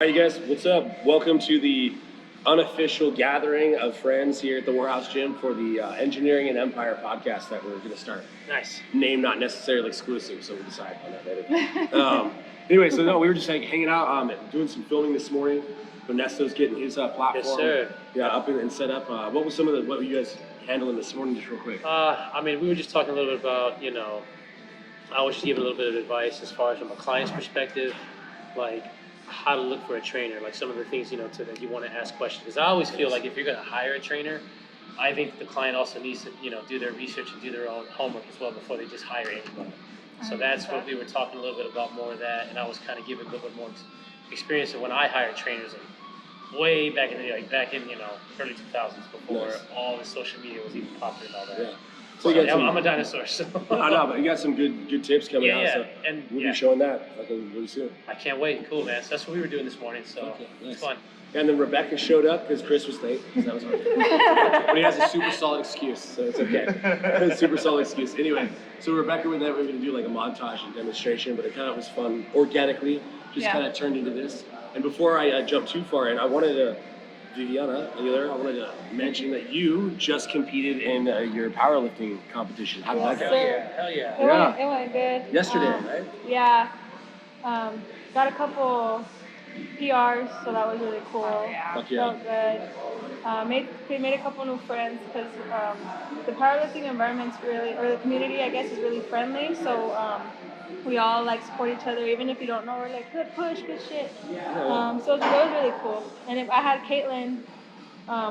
Hi, you guys. What's up? Welcome to the unofficial gathering of friends here at the Warehouse Gym for the Engineering and Empire podcast that we're going to start. Nice. Name not necessarily exclusive, so we'll decide on that later. Anyway, so no, we were just hanging out, doing some filming this morning. Vanessa's getting his platform. Yes, sir. Yeah, up and set up. What was what were you guys handling this morning, just real quick? We were just talking a little bit about, I always just give a little bit of advice as far as from a client's perspective, like how to look for a trainer, like some of the things, that you want to ask questions. Because I always feel like if you're going to hire a trainer, I think the client also needs to, do their research and do their own homework as well before they just hire anybody. So that's what we were talking a little bit about, more of that, and I was kind of giving a little bit more experience of when I hired trainers, like way back in the day, like back in early 2000s, before all the social media was even popular and all that. Yeah. So I'm a dinosaur. So I know, but you got some good tips coming out. Yeah, So and we'll be showing that really soon. I can't wait. Cool, man. So that's what we were doing this morning. So nice. It's fun. And then Rebecca showed up because Chris was late. That was hard. But he has a super solid excuse, so it's okay. Super solid excuse. Anyway, so Rebecca and I were going to do like a montage and demonstration, but it kind of was fun organically. Just kind of turned into this. And before I jump too far in, I wanted to, Viviana, I wanted to mention that you just competed in your powerlifting competition. How did that go? Hell yeah. It went good. Yesterday, right? Yeah. Got a couple PRs, so that was really cool. Fuck yeah. Felt good. Made a couple new friends because the powerlifting environment's really, or the community, I guess, is really friendly. So we all like support each other, even if you don't know. We're like, good push, good shit. So that was really cool. And if I had Caitlin,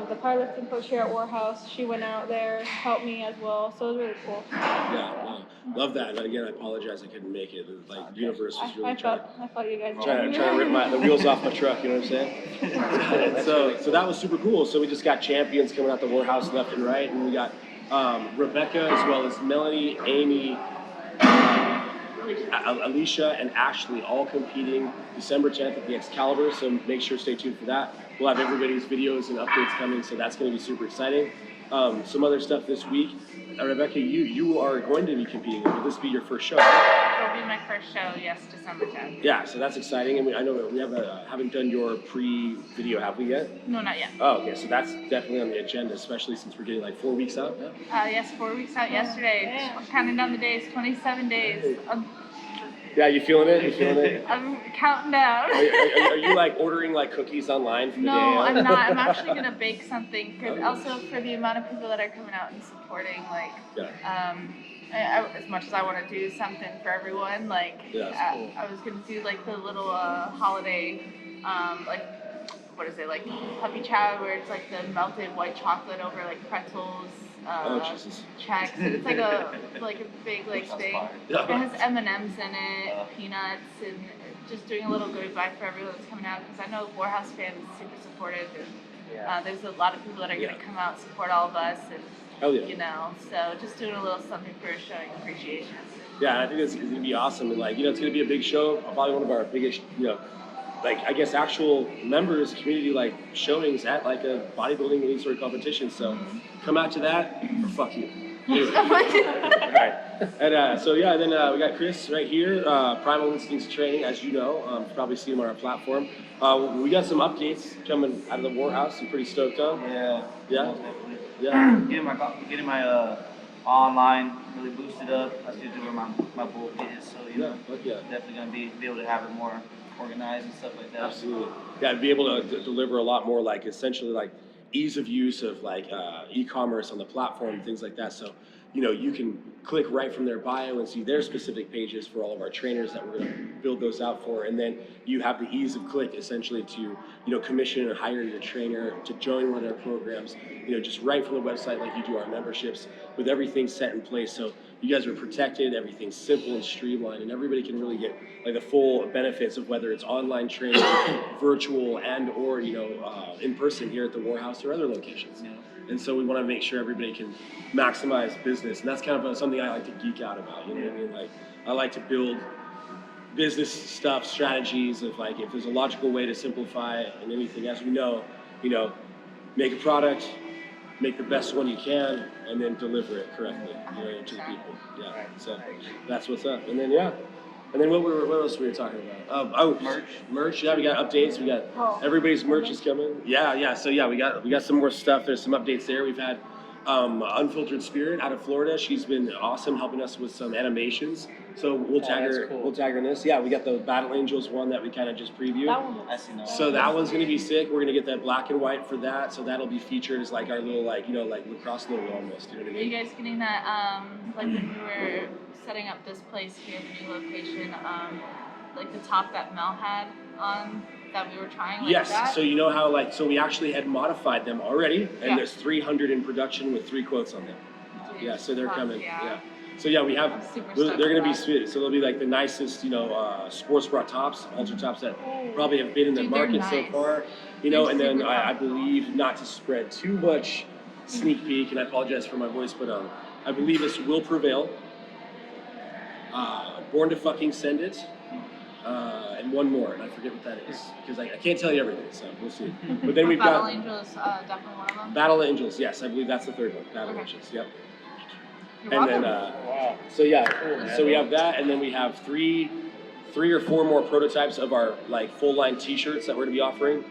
the powerlifting coach here at Warehouse, she went out there, helped me as well. So it was really cool. Yeah, love that. And again, I apologize I couldn't make it. Like, the universe was really I thought you guys trying to rip the wheels off my truck, you know what I'm saying? So that was super cool. So we just got champions coming out the Warehouse left and right, and we got Rebecca as well as Melanie, Amy, Alicia, and Ashley all competing December 10th at the Excalibur, so make sure to stay tuned for that. We'll have everybody's videos and updates coming, so that's going to be super exciting. Some other stuff this week. Rebecca, you are going to be competing. Will this be your first show? It'll be my first show, yes, December 10th. Yeah, so that's exciting. And I know that we haven't done your pre-video, have we yet? No, not yet. Oh, okay, so that's definitely on the agenda, especially since we're getting like 4 weeks out now. Yes, 4 weeks out yesterday. I'm counting down the days, 27 days. Yeah, you feeling it? You feeling it? I'm counting down. Are you like ordering like cookies online for the day? No, I'm not. I'm actually going to bake something, also for the amount of people that are coming out and supporting, like, as much as I want to do something for everyone, like, I was going to do like the little holiday, like, what is it, like puppy chow, where it's like the melted white chocolate over like pretzels, checks. It's like a big like thing. It has M&Ms in it, peanuts, and just doing a little goodbye for everyone that's coming out, because I know Warehouse fans are super supportive, and there's a lot of people that are going to come out and support all of us, and so just doing a little something for showing appreciation. Yeah, I think it's going to be awesome, and like, it's going to be a big show, probably one of our biggest, like, I guess, actual members, community, like, showings at, like, a bodybuilding any sort of competition. So come out to that, or fuck you. Anyway. All right. And then we got Chris right here, Primal Instincts Training, as you know. You've probably seen him on our platform. We got some updates coming out of the Warehouse. I'm pretty stoked on. Yeah. Yeah? Definitely. Yeah. Getting my online really boosted up. That's usually where my bulk is. So, definitely going to be able to have it more organized and stuff like that. Absolutely. Yeah, be able to deliver a lot more, like, essentially, like, ease of use of, like, e-commerce on the platform and things like that. So, you can click right from their bio and see their specific pages for all of our trainers that we're going to build those out for. And then you have the ease of click, essentially, to, commission and hire your trainer to join one of their programs, just right from the website, like you do our memberships, with everything set in place. So you guys are protected, everything's simple and streamlined, and everybody can really get like the full benefits of whether it's online training, virtual, and or in person here at the Warehouse or other locations. And so we want to make sure everybody can maximize business, and that's kind of something I like to geek out about. You know what I mean? Like, I like to build business stuff, strategies of, like, if there's a logical way to simplify and anything, as we know, make a product, make the best one you can, and then deliver it correctly, to the people. Yeah. So that's what's up. And then And then what else were we talking about? Merch. Yeah, we got updates. We got everybody's merch is coming. Yeah. So yeah, we got some more stuff. There's some updates there. We've had Unfiltered Spirit out of Florida. She's been awesome helping us with some animations. So we'll tag her. Cool. We'll tag her in this. Yeah, we got the Battle Angels one that we kind of just previewed. That one I see no. So that one's gonna be sick. We're gonna get that black and white for that. So that'll be featured as like our little like lacrosse logo almost. You know what I Are you mean? guys getting that, like when we were setting up this place here, the new location, like the top that Mel had on that we were trying, like Yes. that? So you know how we actually had modified them already, and Yeah. there's 300 in production with 3 quotes on them. Dude, Yeah. So they're fuck coming. yeah. Yeah. So yeah, we have. I'm super They're stoked gonna for be that. sweet. So they'll be like the nicest, sports bra tops, halter tops that probably have been in the Dude, they're market so nice. far. They're And then super I comfortable. believe not to spread too much sneak peek, and I apologize for my voice, but I believe this will prevail. Born to fucking send it. And one more, and I forget what that is because I can't tell you everything, so we'll see. But then we've Battle got Angel is definitely one of them. Battle Angels. Yes, I believe that's the third one. Battle Okay. Angels. Yep. You're And then welcome. Wow. so yeah, Cool, man. so we have that, and then we have three or four more prototypes of our like full line T-shirts that we're gonna be offering,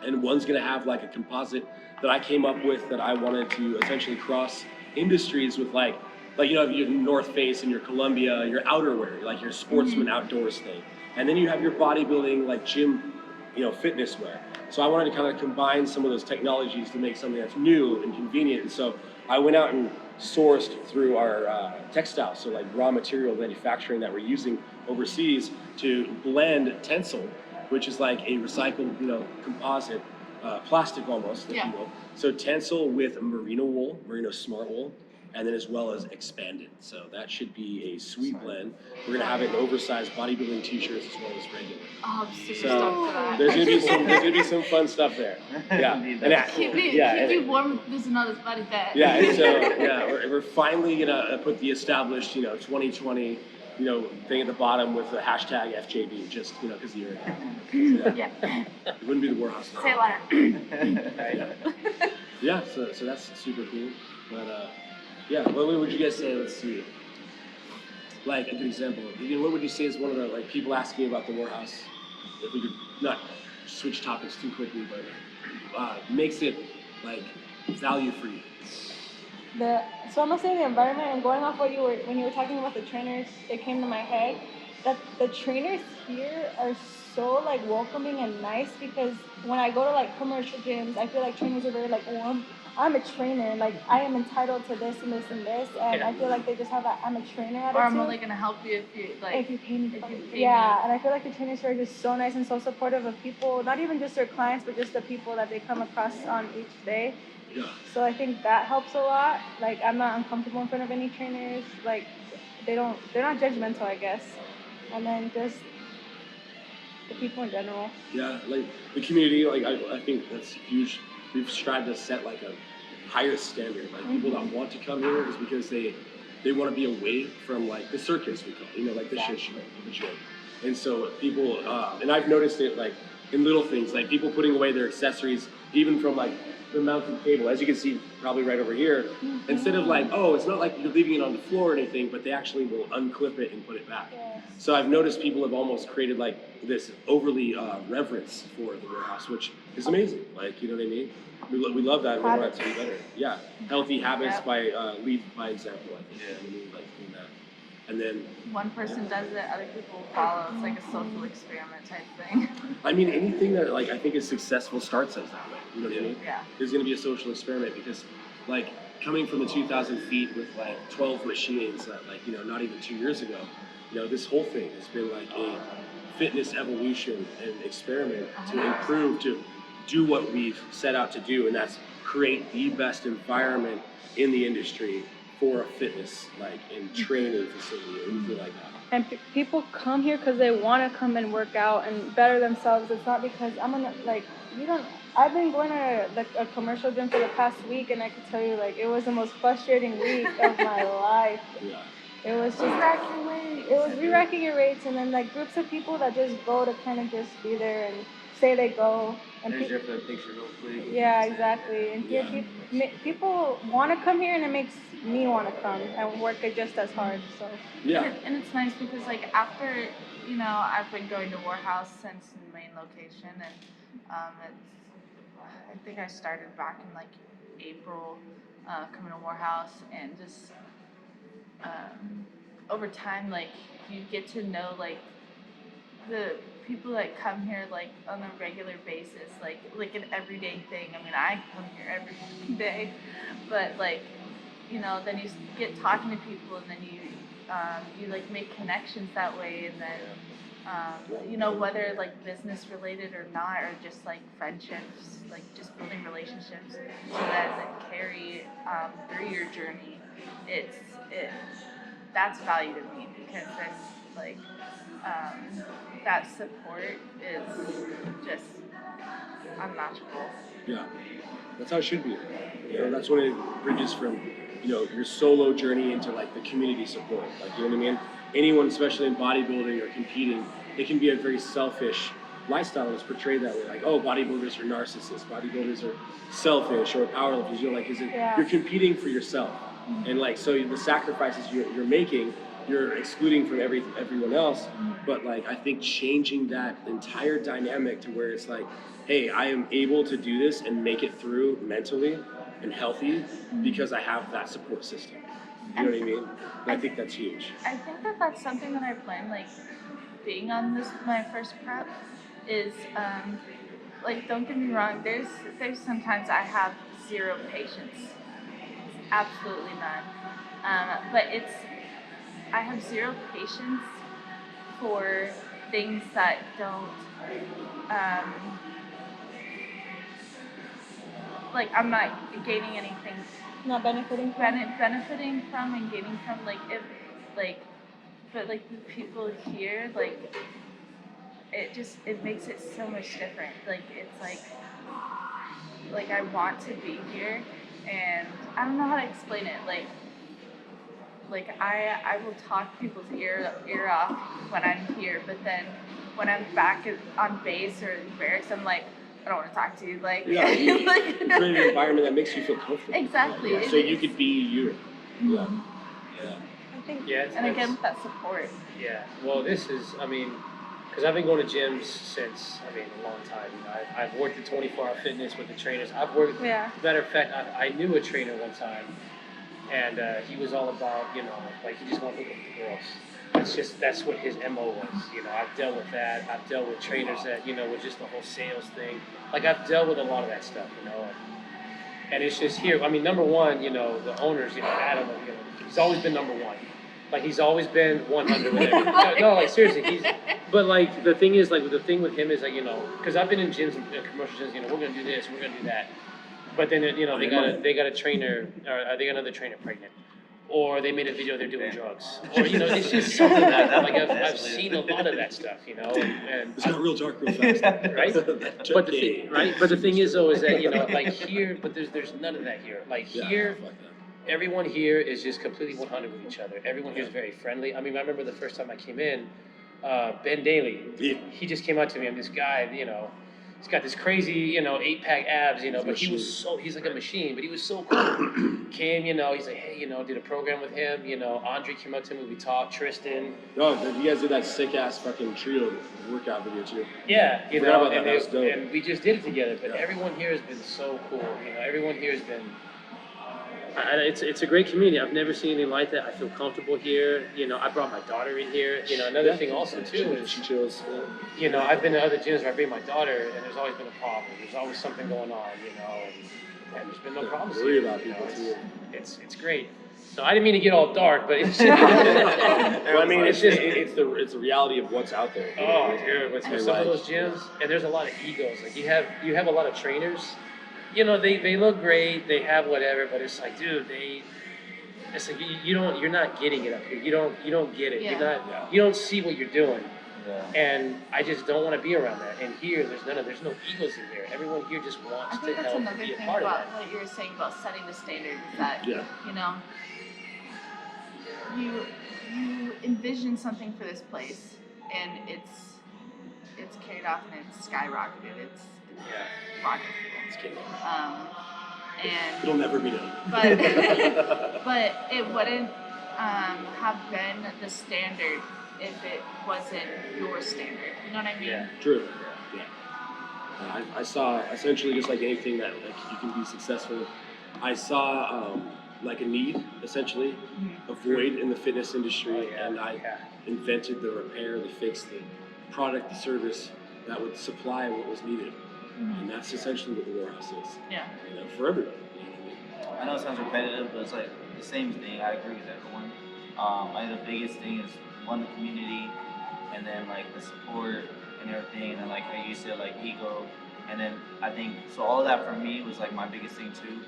and one's gonna have like a composite that I came up with that I wanted to essentially cross industries with like your North Face and your Columbia, your outerwear, like your sportsman outdoors thing, and then you have your bodybuilding like gym, fitness wear. So I wanted to kind of combine some of those technologies to make something that's new and convenient. And so I went out and sourced through our textiles, so like raw material manufacturing that we're using overseas to blend Tencel, which is like a recycled, composite, plastic almost, if Yeah. you will. So Tencel with merino wool, merino smart wool, and then as well as expanded. So that should be a sweet blend. We're gonna have it in oversized bodybuilding T-shirts as well as regular. Oh, I'm super So stoked for that. there's gonna be some fun stuff there. Yeah, Indeed, and that's Keep me, yeah, keep and- you warm with this and all this body fat. yeah, and so we're finally gonna put the established 2020 thing at the bottom with the hashtag FJB just because you're Yeah. it wouldn't be the Warhouse. Say it louder. Yeah, so that's super cool. But yeah, what would you guys say? Let's see. Like a good example. What would you say is one of the people asking about the Warhouse? If we could not switch topics too quickly, but makes it like value for you. So I'm gonna say the environment, and going off when you were talking about the trainers, it came to my head that the trainers here are so like welcoming and nice, because when I go to like commercial gyms, I feel like trainers are very like, oh, I'm a trainer, like I am entitled to this and this and this, and I feel like they just have that I'm a trainer attitude. Or I'm only gonna help you if you like. If you pay me. if you pay Yeah, me. and I feel like the trainers here are just so nice and so supportive of people, not even just their clients, but just the people that they come across on each day. Yeah. So I think that helps a lot. Like I'm not uncomfortable in front of any trainers. Like they're not judgmental, I guess. And then just the people in general. Yeah, like the community, I think that's huge. We've strived to set like a higher standard. Like people that want to come here is because they want to be away from like the circus, we call it, like the shit show, the gym. And so people, and I've noticed it like in little things, like people putting away their accessories, even from like the mounted cable, as you can see probably right over here, instead of like, oh, it's not like you're leaving it on the floor or anything, but they actually will unclip it and put it back. Yes. So I've noticed people have almost created like this overly reverence for the warehouse, which is amazing. Like, you know what I mean? We love that. We want it to be better. Yeah, healthy habits by lead by example. I think. Yeah. You know what I mean? Like doing that, and then One person does it, other people will follow. It's like a social experiment type thing. I mean anything that like I think is successful starts as that way. You know what I mean? Yeah. There's going to be a social experiment because like coming from the 2,000 feet with like 12 machines that like not even 2 years ago, this whole thing has been like a fitness evolution and experiment to improve, to do what we've set out to do, and that's create the best environment in the industry for a fitness and training facility or anything like that. And people come here because they want to come and work out and better themselves. It's not because I'm gonna I've been going to a commercial gym for the past week, and I can tell you it was the most frustrating week of my life. Yeah. It was just re-racking your weights, and then groups of people that just go to kind of just be there and say they go. And There's there for the picture real quick. yeah, exactly. And here people want to come here, and it makes me want to come and work it just as hard. So Yeah. And it's nice because like after I've been going to Warhouse since the main location, and I think I started back in like April, coming to Warhouse, and just over time, like you get to know like the people that come here like on a regular basis, like an everyday thing. I mean, I come here every day, but like then you get talking to people, and then you like make connections that way, and then whether like business related or not, or just like friendships, like just building relationships so that carry through your journey. It that's value to me, because then like that support is just unmatchable. Yeah, that's how it should be. That's when it bridges from, your solo journey into like the community support. Like, you know what I mean? Anyone, especially in bodybuilding or competing, it can be a very selfish lifestyle that's portrayed that way. Like, oh, bodybuilders are narcissists, bodybuilders are selfish, or powerlifters. You're like, you're competing for yourself, and like, so the sacrifices you're making, you're excluding from everyone else. But like, I think changing that entire dynamic to where it's like, hey, I am able to do this and make it through mentally and healthy because I have that support system. You know what I mean? And I think that's huge. I think that that's something that I've learned, like being on my first prep, is like, don't get me wrong. There's sometimes I have zero patience, absolutely none. But I have zero patience for things that don't like I'm not gaining anything. not benefiting benefiting from and gaining from, like, if like, but like the people here, like it makes it so much different. Like, it's like I want to be here, and I don't know how to explain it. Like I will talk people's ear off when I'm here, but then when I'm back on base or in barracks, I'm like, I don't want to talk to you. Like, like, create an environment that makes you feel comfortable. Exactly. Yeah, so you could be you. Yeah. Yeah. And again, with that support. Yeah. Well, this is, I mean, because I've been going to gyms since, a long time. I've worked at 24-hour fitness with the trainers. I've worked, matter of fact, I knew a trainer one time, and he was all about, like, he just wanted to hook up with the girls. That's what his MO was. I've dealt with that. I've dealt with trainers that, with just the whole sales thing. Like, I've dealt with a lot of that stuff, and it's just here. I mean, number one, the owners, Adam, he's always been number one. Like, he's always been 100 with everything. No, like, seriously, but like, the thing is, like, the thing with him is, like, because I've been in gyms, commercial gyms, we're gonna do this, we're gonna do that. But then, they got a trainer, or they got another trainer pregnant. Or they made a video they're doing drugs. Or, it's just something that, like, I've seen a lot of that stuff, and it's got real dark real fast. Right? But the thing is, though, is that, like, here, but there's none of that here. Like, here, everyone here is just completely 100 with each other. Everyone here is very friendly. I mean, I remember the first time I came in, Ben Daly, he just came up to me, and this guy, he's got this crazy, 8-pack abs, but he's like a machine, but he was so cool. Came, he's like, hey, did a program with him, Andre came up to me, we talked, Tristan. Oh, you guys did that sick-ass fucking trio workout video, too. Yeah, and we just did it together, but everyone here has been so cool, everyone here has been, it's a great community. I've never seen anything like that. I feel comfortable here. I brought my daughter in here. Another thing also too is she chills. I've been to other gyms where I bring my daughter, and there's always been a problem. There's always something going on, and there's been no problems. Worry about people too. It's great. So I didn't mean to get all dark, but it's just, well, I mean, it's the reality of what's out there. Oh, dude, with some of those gyms, and there's a lot of egos. Like, you have a lot of trainers. They look great, they have whatever, but it's like, dude, it's like you're not getting it up here. You don't get it. Yeah. You don't see what you're doing. Yeah. And I just don't want to be around that. And here, there's no egos in here. Everyone here just wants to help and be a part of that. What you were saying about setting the standard is that, you envision something for this place, and it's carried off and it's skyrocketed. It's rocket fuel. It's kidding. And It'll never be done. but but it wouldn't have been the standard if it wasn't your standard. You know what I mean? Yeah. True. Yeah. I saw essentially just like anything that like you can be successful. I saw like a need essentially, a void in the fitness industry, and I invented the repair, the fix, the product, the service that would supply what was needed, and that's essentially what the warehouse is. Yeah. You know, for everybody. You know what I mean? I know it sounds repetitive, but it's like the same thing. I agree with everyone. I think the biggest thing is one, the community, and then like the support and everything, and like how you said, like ego, and then I think so. All of that for me was like my biggest thing too.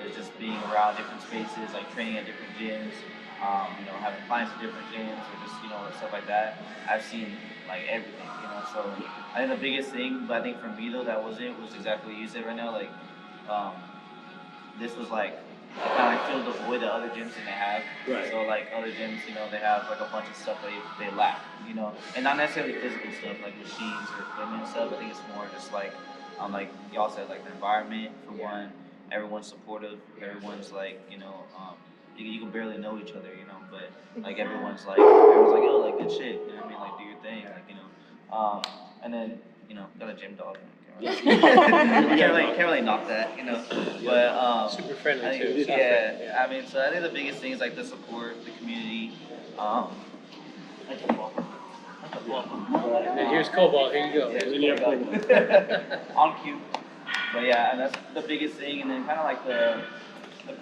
Is just being around different spaces, like training at different gyms, you know, having clients at different gyms, or just stuff like that. I've seen like everything, you know. So I think the biggest thing, but I think for me though, that was exactly what you said right now. Like, this was like it kind of like filled the void that other gyms didn't have. Right. So like other gyms, you know, they have like a bunch of stuff they lack, you know, and not necessarily physical stuff like machines or equipment and stuff. I think it's more just like y'all said, like the environment for one. Everyone's supportive. Everyone's like, you know, you can barely know each other, you know, but like everyone's like, yo, like good shit, you know what I mean? Like do your thing, like, you know, and then, you know, got a gym dog. Can't really knock that, you know. But super friendly I too. think, yeah, I mean, so I think the biggest thing is like the support, the community. And here's Cobalt. Here you go. On cue. But yeah, and that's the biggest thing, and then kind of like the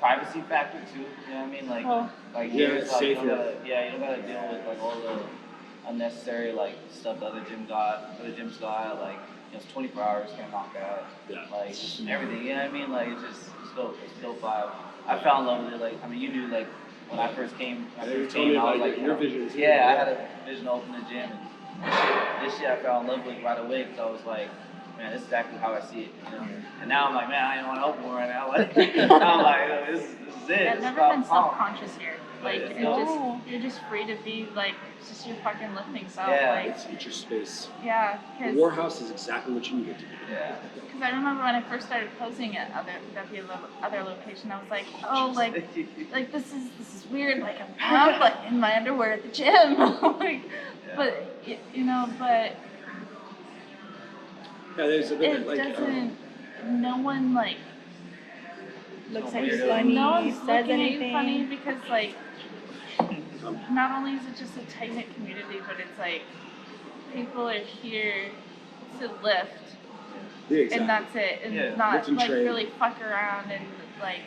privacy factor too. You know what I mean? Like Yeah, here, it's like, you safer. don't gotta deal with like all the unnecessary like stuff the other gyms got. Like, you know, it's 24 hours, can't knock out. Yeah. Like everything. You know what I mean? Like it's dope. It's dope vibe. I fell in love with it. Like, I mean, you knew like when I first came. Yeah, you told me about your vision too. Yeah, I had a vision to open the gym, and this shit I fell in love with right away because I was like, man, this is exactly how I see it, you know. And now I'm like, man, I don't want to open one right now. Like, now I'm like, this is it. I've It's never about been pump. self-conscious here. Like, you're just free to be like just your fucking lifting self. Yeah. Like, It's your space. yeah, The because warehouse is exactly what you need it to be. Yeah. I remember when I first started posing at other location, I was like, oh, like this is weird. Like I'm like in my underwear at the gym. Like, Yeah. but you know, but Yeah, there's a bit it like doesn't. No one like Looks No at you weirdo. funny, no one's says looking at you anything. funny because like not only is it just a tight knit community, but it's like people are here to lift. yeah, exactly. And that's it, and Yeah, not lift and like train. really fuck around and like,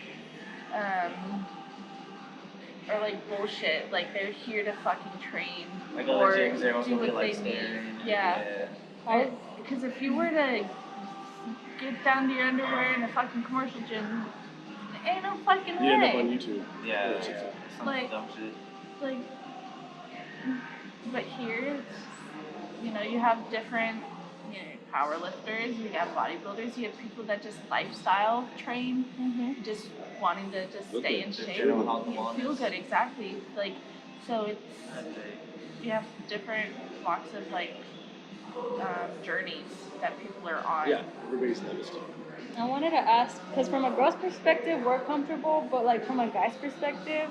or like bullshit. Like they're here to fucking train Like or other gyms, everyone's do gonna be what like they need. staring. and- Yeah, because if you were to get down to your underwear in a fucking commercial gym, ain't no fucking You end up on way. YouTube. Yeah. It's- Yeah. Some Like- dumb shit. Like, but here, it's, you know, you have different, you know, power lifters, you have bodybuilders, you have people that just lifestyle train, just wanting to just Look stay good. in Just shape, general health and you feel wellness. good, exactly. Like, so it's, That's it. you have different walks of like journeys that people are on. Yeah, everybody's done this too. I wanted to ask, because from a girl's perspective, we're comfortable, but like from a guy's perspective,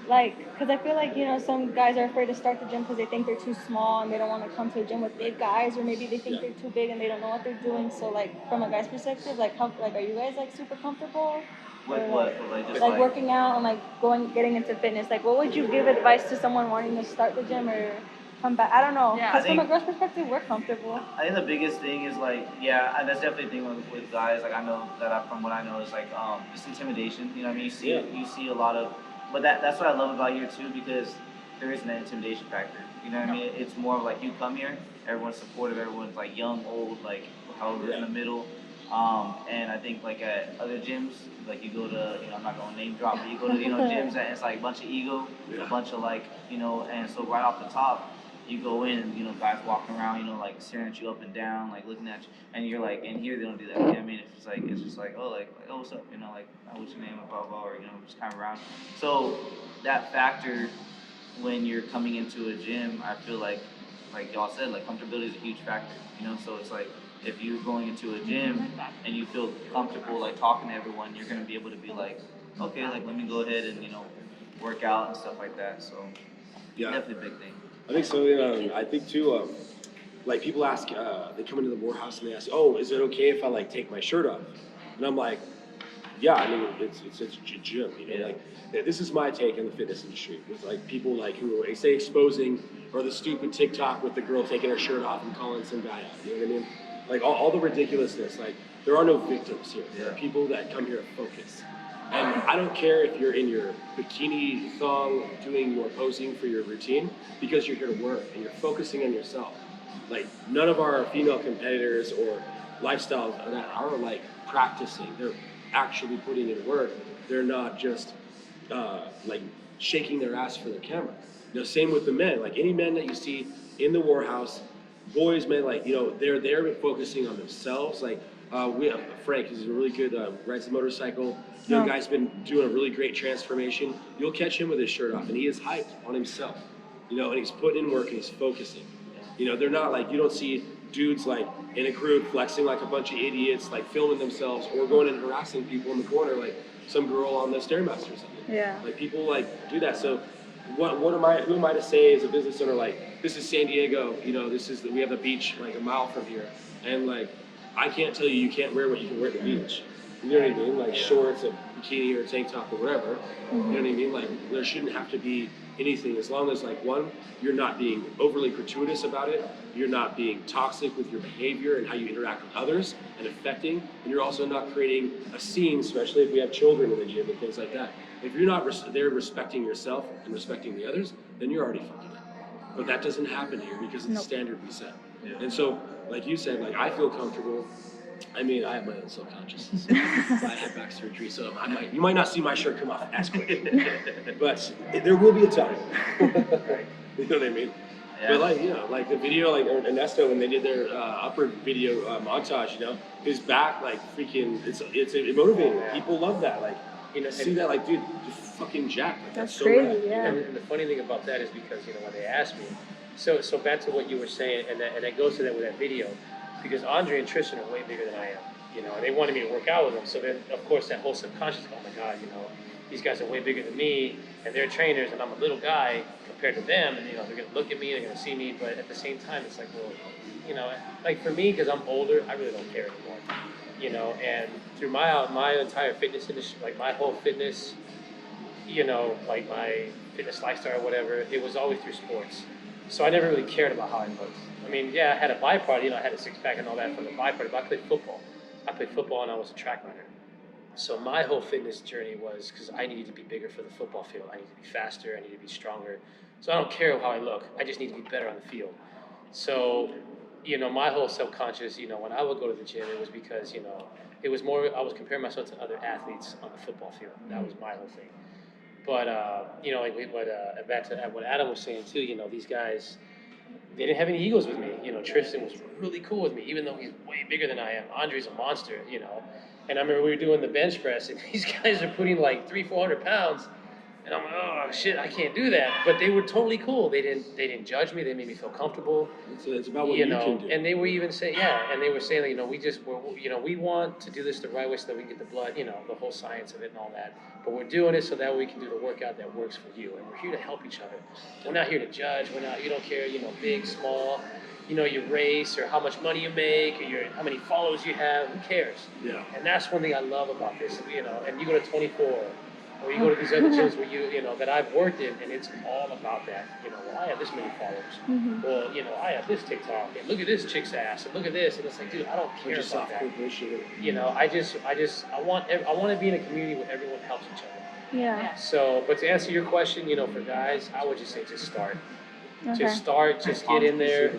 like, because I feel like, you know, some guys are afraid to start the gym because they think they're too small and they don't want to come to a gym with big guys, or maybe they think they're too big and they don't know what they're doing. So like from a guy's perspective, like how, like, are you guys like super comfortable? With Or, what? Like just like working out and like getting into fitness. Like what would you give advice to someone wanting to start the gym or come back? I don't know. Yeah. Because I from a think- girl's perspective, we're comfortable. I think the biggest thing is like, yeah, and that's definitely a thing with guys. Like I know that from what I know is like just intimidation. You know what I mean? You see a lot of, but that's what I love about here too, because there isn't an intimidation factor. You know what I mean? It's more of like you come here, everyone's supportive, everyone's like young, old, like however in the middle. And I think like at other gyms, like you go to, you know, I'm not gonna name drop, but you go to, you know, gyms that it's like a bunch of ego, a bunch of like, you know, and so right off the top, you go in, you know, guys walking around, you know, like staring at you up and down, like looking at you, and you're like, and here they don't do that. You know what I mean? It's just like, oh, oh, what's up? You know, like, oh, what's your name? Blah blah, or you know, just kind of around. So that factor when you're coming into a gym, I feel like like y'all said, like comfortability is a huge factor, you know. So it's like if you're going into a gym and you feel comfortable like talking to everyone, you're gonna be able to be like, okay, like let me go ahead and work out and stuff like that. So definitely a big thing. I think so. I think too. Like people ask, they come into the warehouse and they ask, "Oh, is it okay if I like take my shirt off?" And I'm like, "Yeah, I mean it's a gym, you know." Like this is my take on the fitness industry. With like people like who say exposing or the stupid TikTok with the girl taking her shirt off and calling some guy out. You know what I mean? Like all the ridiculousness. Like there are no victims here. There are people that come here to focus. And I don't care if you're in your bikini thong doing your posing for your routine because you're here to work and you're focusing on yourself. Like none of our female competitors or lifestyles that are like practicing. They're actually putting in work. They're not just like shaking their ass for their camera. You know, same with the men. Like any men that you see in the warehouse, boys, men, like they're there focusing on themselves. Like we have Frank, he's a really good rides the motorcycle. Young guy's been doing a really great transformation. You'll catch him with his shirt off, and he is hyped on himself. And he's putting in work and he's focusing. They're not like, you don't see dudes like in a group flexing like a bunch of idiots, like filming themselves or going and harassing people in the corner, like some girl on the Stairmaster or something. Yeah. Like people like do that. So who am I to say as a business owner, like, this is San Diego, we have a beach like a mile from here. And like, I can't tell you can't wear what you can wear at the beach. You know what I mean? Like shorts, a bikini or a tank top or whatever. You know what I mean? Like there shouldn't have to be anything as long as like one, you're not being overly gratuitous about it. You're not being toxic with your behavior and how you interact with others and affecting. And you're also not creating a scene, especially if we have children in the gym and things like that. If you're not there respecting yourself and respecting the others, then you're already fucking up. But that doesn't happen here because of the standard we set. And so, like you said, like I feel comfortable. I mean, I have my own self-consciousness. I had back surgery, so you might not see my shirt come off as quick. But there will be a time. You know what I mean? Yeah. But like the video, like Ernesto, when they did their upper video montage, his back, like freaking, it's motivating. People love that. Like, see that, like, dude, you're fucking jacked. Like, that's so crazy, rad. yeah. And the funny thing about that is because, when they asked me, so back to what you were saying, and that goes to that with that video, because Andre and Tristan are way bigger than I am, and they wanted me to work out with them. So then, of course, that whole subconscious, oh my God, these guys are way bigger than me, and they're trainers, and I'm a little guy compared to them, and, they're going to look at me, they're going to see me, but at the same time, it's like, well, like for me, because I'm older, I really don't care anymore, and through my entire fitness industry, like my whole fitness, like my fitness lifestyle or whatever, it was always through sports. So I never really cared about how I looked. I mean, yeah, I had a byproduct, I had a six-pack and all that from the byproduct, but I played football. And I was a track runner. So my whole fitness journey was because I needed to be bigger for the football field. I needed to be faster, I needed to be stronger. So I don't care how I look, I just need to be better on the field. So, my whole subconscious, when I would go to the gym, it was because, it was more, I was comparing myself to other athletes on the football field. That was my whole thing. But, back to what Adam was saying too, these guys, they didn't have any egos with me. Tristan was really cool with me, even though he's way bigger than I am. Andre's a monster, And I remember we were doing the bench press, and these guys are putting like 300-400 pounds, and I'm like, oh shit, I can't do that. But they were totally cool. They didn't judge me. They made me feel comfortable. It's about what you can do. And they were even saying, and they were saying that, we want to do this the right way so that we can get the blood, the whole science of it and all that. But we're doing it so that we can do the workout that works for you. And we're here to help each other. We're not here to judge. You don't care, big, small, your race or how much money you make or how many followers you have. Who cares? Yeah. And that's one thing I love about this, and you go to 24 or you go to these other gyms where that I've worked in, and it's all about that. Well, I have this many followers. Mm-hmm. Well, I have this TikTok, and look at this chick's ass, and look at this, and it's like, dude, I don't care about that. I want to be in a community where everyone helps each other. Yeah. So, but to answer your question, for guys, I would just say just start. Okay. Just start, just get in there.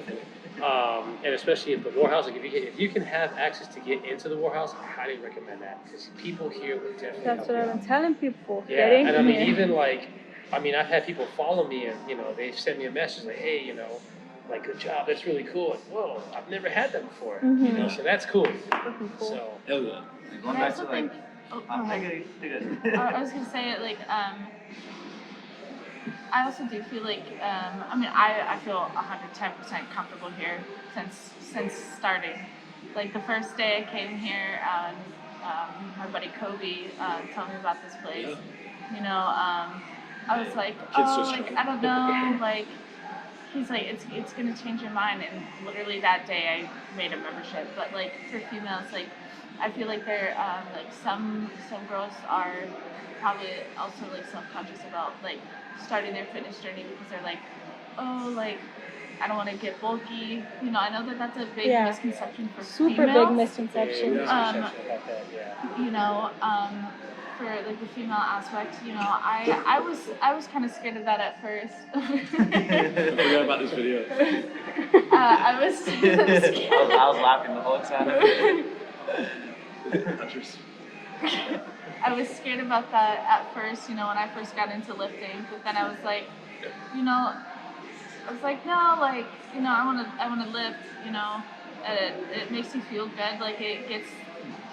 And especially if the warehouse, like if you can have access to get into the warehouse, I highly recommend that because people here will definitely help you. That's what I've been telling people. Yeah, and I mean, even I've had people follow me and, they've sent me a message like, hey, like, good job, that's really cool. Like, whoa, I've never had that before, so that's cool. So, hell yeah. Going back to like, I was gonna say like I also do feel like, I mean, I feel 110% comfortable here since starting. Like the first day I came here, my buddy Kobe told me about this place. Yeah. You know, I was like, Kid's so oh, like strong. I don't know, like he's like, it's gonna change your mind. And literally that day I made a membership. But like for females, like I feel like they're like some girls are probably also like self-conscious about like starting their fitness journey because they're like, oh, like I don't want to get bulky. You know, I know that that's a big Yeah. misconception for Super females. big misconception. Misconception about that, yeah. You know, for like the female aspect, you know, I was kind of scared of that at first. I forgot about this video. I was scared. I was laughing the whole time. I was scared about that at first, you know, when I first got into lifting. But then I was like, you know, I was like, no, like, you know, I wanna lift, you know. It makes you feel good, like it gets,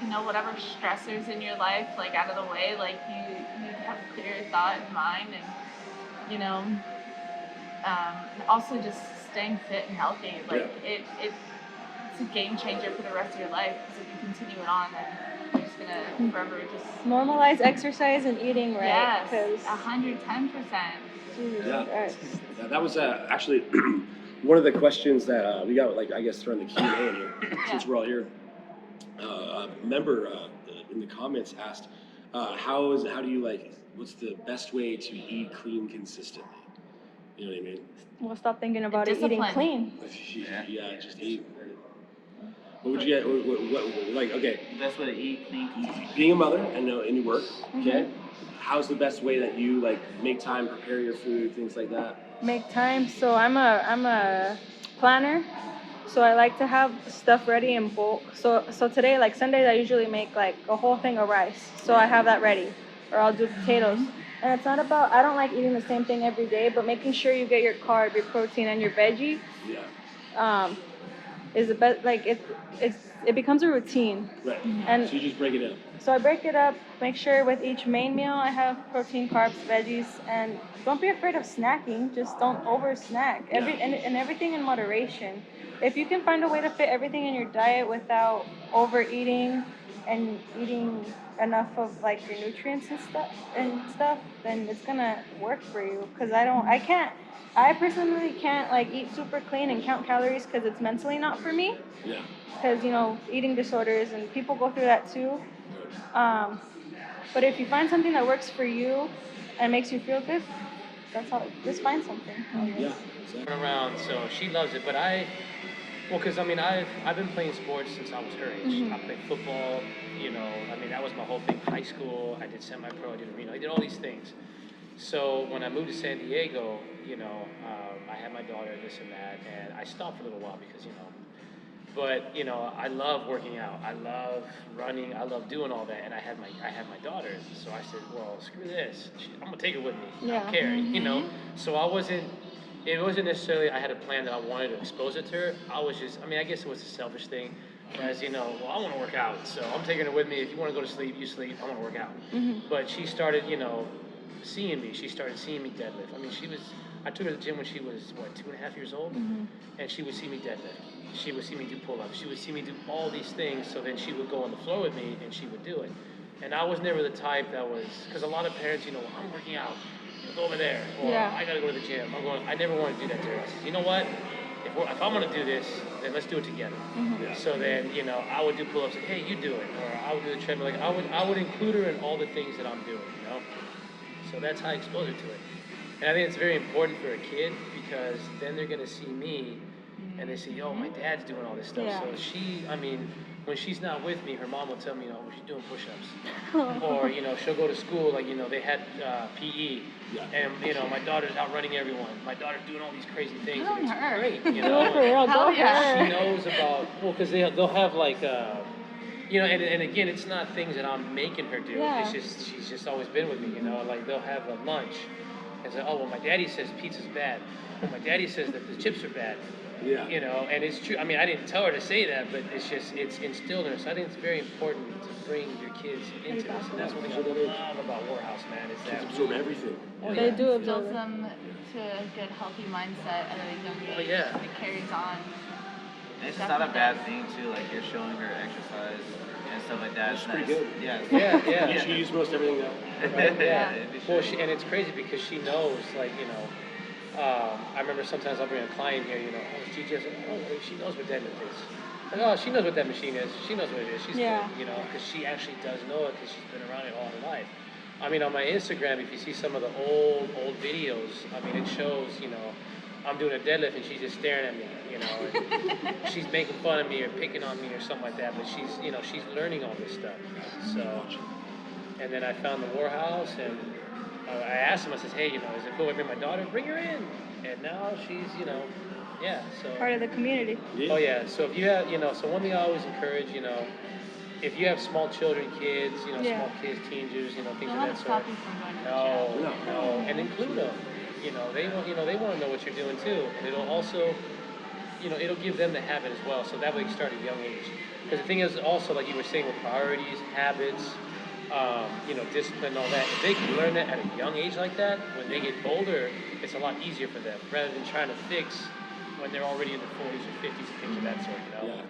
you know, whatever stressors in your life like out of the way, like you have a clear thought in mind, and you know, also just staying fit and healthy, like it's a game changer for the rest of your life, because if you continue it on, then you're just gonna forever just Normalize exercise and eating right. yes, Because 110%. Jesus Yeah. Christ. Yeah, that was actually one of the questions that we got, like, I guess, during the Q&A in here, since we're all here. A member in the comments asked, how do you, like, what's the best way to eat clean consistently? You know what I mean? We'll stop thinking about it eating Discipline. clean. Yeah, just eat. What would you get? What, like, okay, Best way to eat clean. being a mother and you work, okay? How's the best way that you, like, make time, prepare your food, things like that? Make time. So I'm a planner. So I like to have stuff ready in bulk. So today, like Sundays, I usually make like a whole thing of rice. So I have that ready. Or I'll do potatoes. And it's not about, I don't like eating the same thing every day, but making sure you get your carb, your protein, and your veggie. Yeah. Is the best. Like it becomes a routine. Right. And so you just break it up. so I break it up, make sure with each main meal I have protein, carbs, veggies, and don't be afraid of snacking. Just don't over snack. And everything in moderation. If you can find a way to fit everything in your diet without overeating and eating enough of like your nutrients and stuff, then it's gonna work for you. Cause I personally can't like eat super clean and count calories because it's mentally not for me. Yeah. Because you know, eating disorders and people go through that too. But if you find something that works for you and makes you feel good, that's all. Just find something. Yeah. Exactly. Around, so she loves it, but because I mean, I've been playing sports since I was her age. I played football, you know, I mean, that was my whole thing. High school, I did semi-pro, I did arena, I did all these things. So when I moved to San Diego, you know, I had my daughter, this and that, and I stopped for a little while because, you know, but you know, I love working out, I love running, I love doing all that, and I had my daughter, so I said, well, screw this, I'm gonna take her with me. I don't care, you know. So it wasn't necessarily I had a plan that I wanted to expose it to her. I mean, I guess it was a selfish thing, as you know, well, I want to work out, so I'm taking her with me. If you want to go to sleep, you sleep. I want to work out. But she started, you know, seeing me. She started seeing me deadlift. I mean, I took her to the gym when she was, 2.5 years old? And she would see me deadlift. She would see me do pull-ups. She would see me do all these things, so then she would go on the floor with me and she would do it. And I was never the type that was, because a lot of parents, you know, well, I'm working out, go over there, or I gotta go to the gym. I never want to do that to her. I said, you know what? If I'm gonna do this, then let's do it together. So then, you know, I would do pull-ups, and hey, you do it, or I would do the treadmill. Like I would include her in all the things that I'm doing, you know. So that's how I expose her to it. And I think it's very important for a kid, because then they're gonna see me, and they see, oh, my dad's doing all this stuff. Yeah. So I mean, when she's not with me, her mom will tell me, oh, she's doing push-ups. Or, you know, she'll go to school, like, you know, they had PE. And, you know, my daughter's out running everyone. My daughter's doing all these crazy things. And it's great, you know. She knows about, well, because they'll have, like, you know, and again, it's not things that I'm making her do. It's just, she's just always been with me, you know. Like, they'll have a lunch and say, oh, well, my daddy says pizza's bad. Well, my daddy says that the chips are bad. Yeah. You know, and it's true. I mean, I didn't tell her to say that, but it's instilled in her. So I think it's very important to bring your kids into this. And that's one thing I love about Warhouse, man, is Kids that absorb everything. Oh, They yeah. do It absorb builds it. them to a good, healthy mindset at a young age. Oh, yeah. And it carries on. And it's just not a bad thing too. Like you're showing her exercise and stuff like that. That's It's pretty nice. good. Yeah. Yeah. She uses most everything now. Right? Yeah. It'd be Well, sure. and it's crazy because she knows, like, you know, I remember sometimes I'll bring a client here, you know, oh, she just, oh, she knows what deadlift is. Like, oh, she knows what that machine is. She knows what it is. She's Yeah. good, you know, because she actually does know it because she's been around it all her life. I mean, on my Instagram, if you see some of the old videos, I mean, it shows, you know, I'm doing a deadlift and she's just staring at me, you know, and she's making fun of me or picking on me or something like that, but she's, you know, she's learning all this stuff. So, and then I found the Warhouse and I asked him, I says, hey, you know, is it cool if I bring my daughter? Bring her in. And now she's, you know, yeah, so. Part of the community. Yeah. Oh, yeah. So if you have, you know, so one thing I always encourage, you know, if you have small children, kids, you know, Yeah. small kids, teenagers, you know, things Don't of let that it stop sort. you from going to the gym. No. And include them. You know, they want to know what you're doing too. And it'll also, you know, it'll give them the habit as well. So that way you start at a young age. Because the thing is also, like you were saying, with priorities, habits, you know, discipline, all that. If they can learn that at a young age like that, when they get older, it's a lot easier for them rather than trying to fix when they're already in their 40s or 50s and things of that sort, you know? Yeah.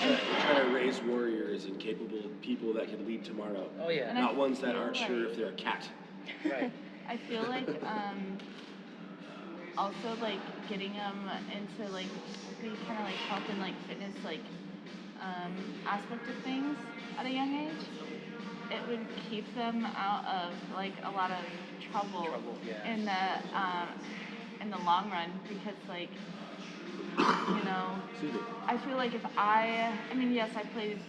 We're trying to raise warriors and capable people that can lead tomorrow. Oh, yeah. And I Not ones that feel aren't sure if they're a cat. Right. I feel like also like getting them into like the kind of like health and like fitness like aspect of things at a young age, it would keep them out of like a lot of trouble, Yeah. in the long run, because like, you know, I feel like if I mean, yes, I played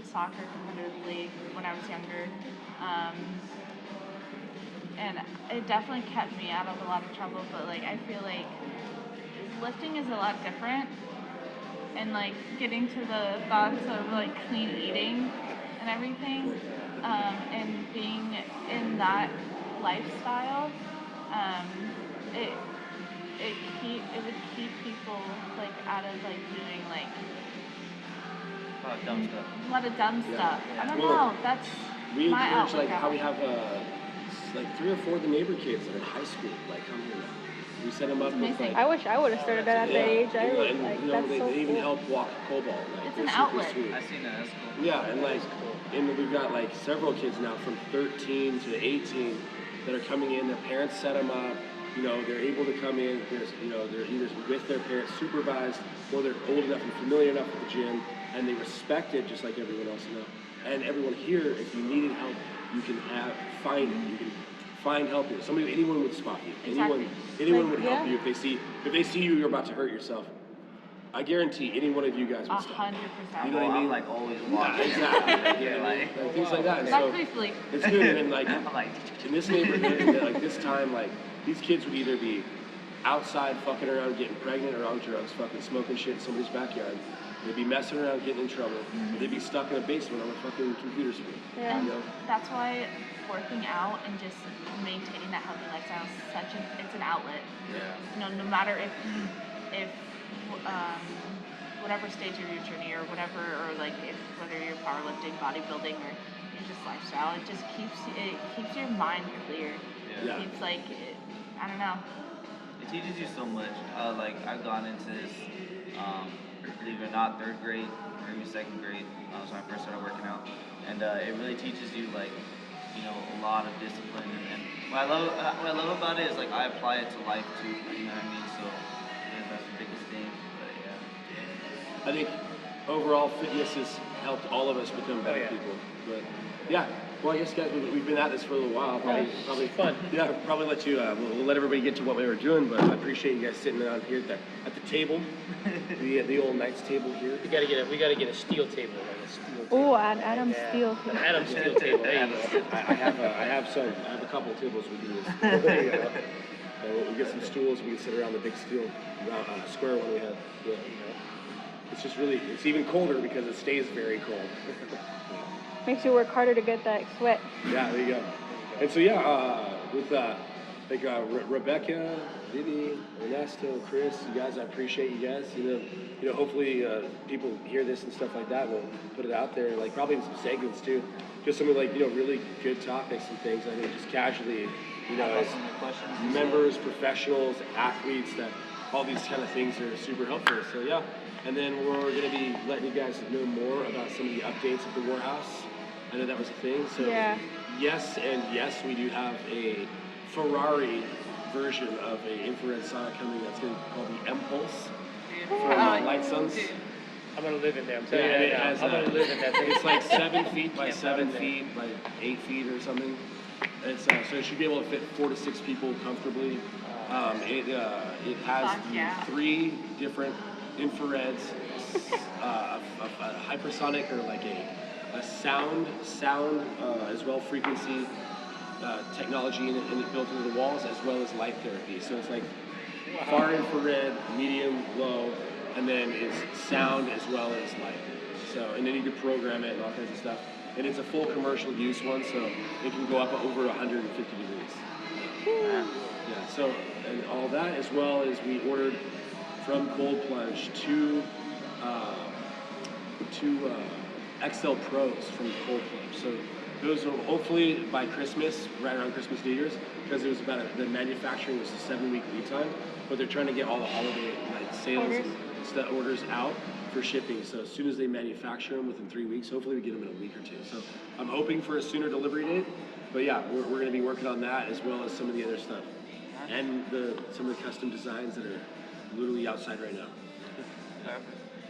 soccer competitively when I was younger, and it definitely kept me out of a lot of trouble, but like I feel like lifting is a lot different, and like getting to the thoughts of like clean eating and everything, and being in that lifestyle, it would keep people like out of like doing like A lot of dumb stuff. a lot of dumb stuff. I don't Well, know. That's We my encourage outlook like how on we it. have like 3 or 4 of the neighbor kids that are in high school, like come here. We set them up with amazing. like. I wish I would have started that at that age. I and, would, and, like, you know, that's they, so they even cool. help walk Cobalt. Like, It's they're an super outlet. sweet. I've seen that. That's cool. Yeah, and like, and we've got like several kids now from 13 to 18 that are coming in. Their parents set them up. You know, they're able to come in. There's, you know, they're either with their parents supervised, or they're old enough and familiar enough with the gym, and they respect it just like everyone else now. And everyone here, if you needed help, you can find it. You can find help here. Anyone would spot you. Exactly. Anyone Like, would help yeah. you if they see you, you're about to hurt yourself. I guarantee any one of you guys would stop. 100%. You know what I I'm mean? like always Yeah, watching. exactly. Yeah, Like things like that. And Not so briefly. it's good. And like I'm like, in this neighborhood, like this time, like these kids would either be outside fucking around getting pregnant or on drugs, fucking smoking shit in somebody's backyard. They'd be messing around getting in trouble. Or they'd be stuck in a basement on a fucking computer screen. Yeah. You know? That's why working out and just maintaining that healthy lifestyle is it's an outlet. yeah. You know, no matter if whatever stage of your journey or whatever, or like whether you're powerlifting, bodybuilding, or you're just lifestyle, it just keeps your mind clear. Yeah. It keeps I don't know. It teaches you so much. Like I've gone into this, believe it or not, 3rd grade or even 2nd grade. That was when I first started working out, and it really teaches you like, you know, a lot of discipline. And what I love about it is like I apply it to life too. You know what I mean? So yeah, that's the biggest thing. But yeah. I think overall fitness has helped all of us become better yeah. people. But yeah, well, I guess guys, we've been at this for a little while. Probably fun. Yeah, probably let you. We'll let everybody get to what we were doing, but I appreciate you guys sitting down here at the table, the old Knights table here. We gotta get a steel table, like a steel table. Oh, an Adam Yeah. Steel. An Adam steel table. There you go. I have a couple tables we do this. You know? We get some stools. We can sit around the big steel square one we have. Yeah, you know. It's just it's even colder because it stays very cold. Makes you work harder to get that sweat. Yeah, there you go. And so yeah, with like Rebecca, Vivi, Ernesto, Chris, you guys, I appreciate you guys. Hopefully people hear this and stuff like that. We'll put it out there, like probably in some segments too. Just some like really good topics and things. I think just casually, as members, professionals, athletes, that all these kind of things are super helpful. So yeah, and then we're gonna be letting you guys know more about some of the updates of the warehouse. I know that was a thing. So yes, we do have a Ferrari version of a infrared sauna coming. That's going to be called the M-Pulse from Light Suns. I'm gonna live in there. I'm telling you that now. I'm gonna live in that thing. It's like 7 feet by 7 feet, like 8 feet or something. It's so it should be able to fit 4 to 6 people comfortably. It has 3 different infrareds, a hypersonic or like a sound as well, frequency technology in it built into the walls, as well as light therapy. So it's like far infrared, medium, low, and then it's sound as well as light. So, and then you can program it and all kinds of stuff. And it's a full commercial use one, so it can go up over 150 degrees. Yeah, so, and all that, as well as we ordered from Cold Plunge two XL Pros from Cold Plunge. So those will hopefully by Christmas, right around Christmas, New Year's, because it was the manufacturing was a 7-week lead time, but they're trying to get all the holiday sales and orders out for shipping. So as soon as they manufacture them within 3 weeks, hopefully we get them in a week or 2. So I'm hoping for a sooner delivery date, but yeah, we're going to be working on that as well as some of the other stuff and some of the custom designs that are literally outside right now.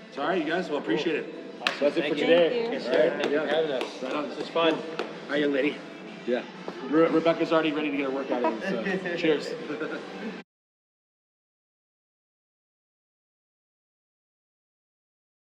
It's all right, you guys. Well, appreciate it. Awesome. So that's it for Thank today. you. Yes, sir. Thank you for having us. Right on. This is fun. All right, young lady. Yeah. Rebecca's already ready to get her workout in, so cheers.